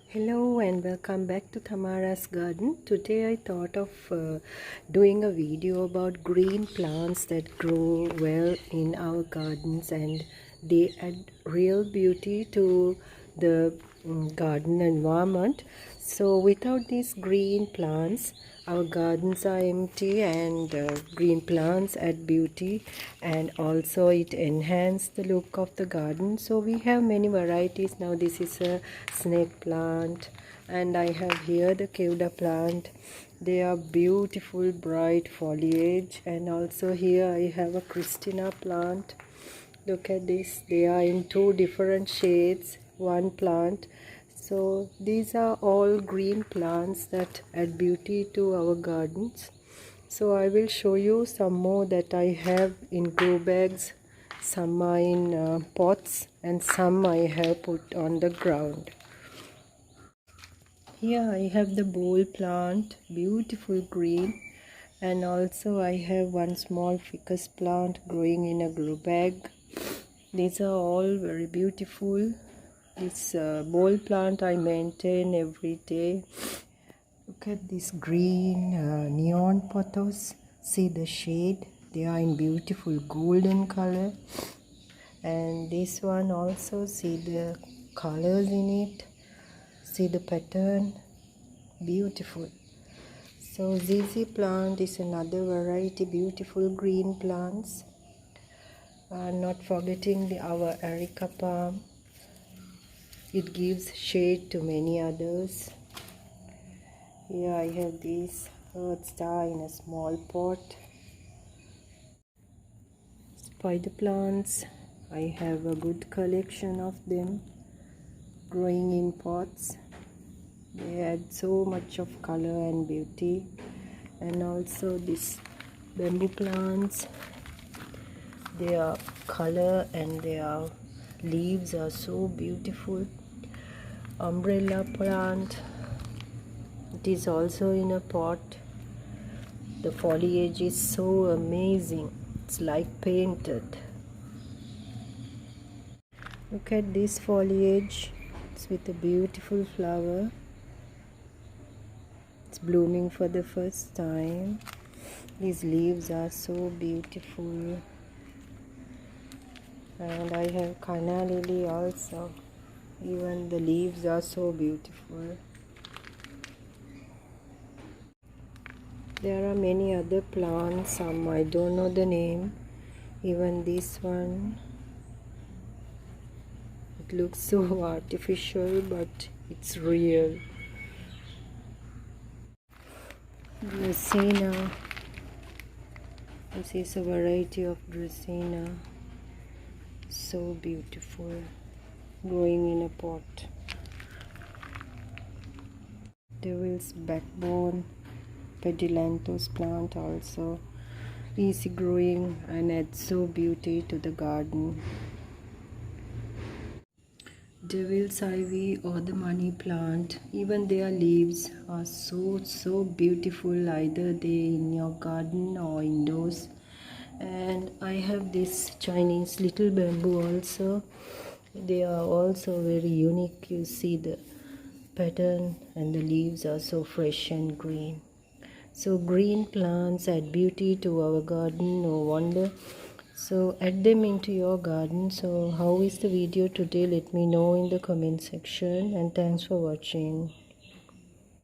Hello and welcome back to Tamara's garden. Today I thought of doing a video about green plants that grow well in our gardens, and they add real beauty to the garden environment. So without these green plants, our gardens are empty, and green plants add beauty, and also it enhances the look of the garden. So we have many varieties. Now this is a snake plant, and I have here the kevda plant. They are beautiful bright foliage. And also here I have a Christina plant. Look at this, they are in two different shades, one plant. So these are all green plants that add beauty to our gardens. So I will show you some more that I have in grow bags. Some are in pots, and some I have put on the ground. Here I have the bowl plant, beautiful green. And also I have one small ficus plant growing in a grow bag. These are all very beautiful. This bowl plant I maintain every day. Look at this green neon pothos. See the shade. They are in beautiful golden color. And this one also, see the colors in it. See the pattern. Beautiful. So ZZ plant is another variety, beautiful green plants. Not forgetting our Erica palm. It gives shade to many others. Here I have this earth star in a small pot. Spider plants, I have a good collection of them growing in pots. They add so much of color and beauty. And also this bamboo plants, their color and their leaves are so beautiful. Umbrella plant, it is also in a pot. The foliage is so amazing, it's like painted. Look at this foliage, it's with a beautiful flower. It's blooming for the first time. These leaves are so beautiful. And I have canna lily also. Even the leaves are so beautiful. There are many other plants, some I don't know the name. Even this one, it looks so artificial, but it's real. Dracaena, this is a variety of Dracaena, so beautiful, growing in a pot. Devil's backbone, Pedilanthus plant also, easy growing and adds so beauty to the garden. Devil's ivy or the money plant, even their leaves are so beautiful, either they in your garden or indoors. And I have this Chinese little bamboo also. They are also very unique. You see the pattern, and the leaves are so fresh and green. So green plants add beauty to our garden, no wonder. So add them into your garden. So how is the video today? Let me know in the comment section, and thanks for watching.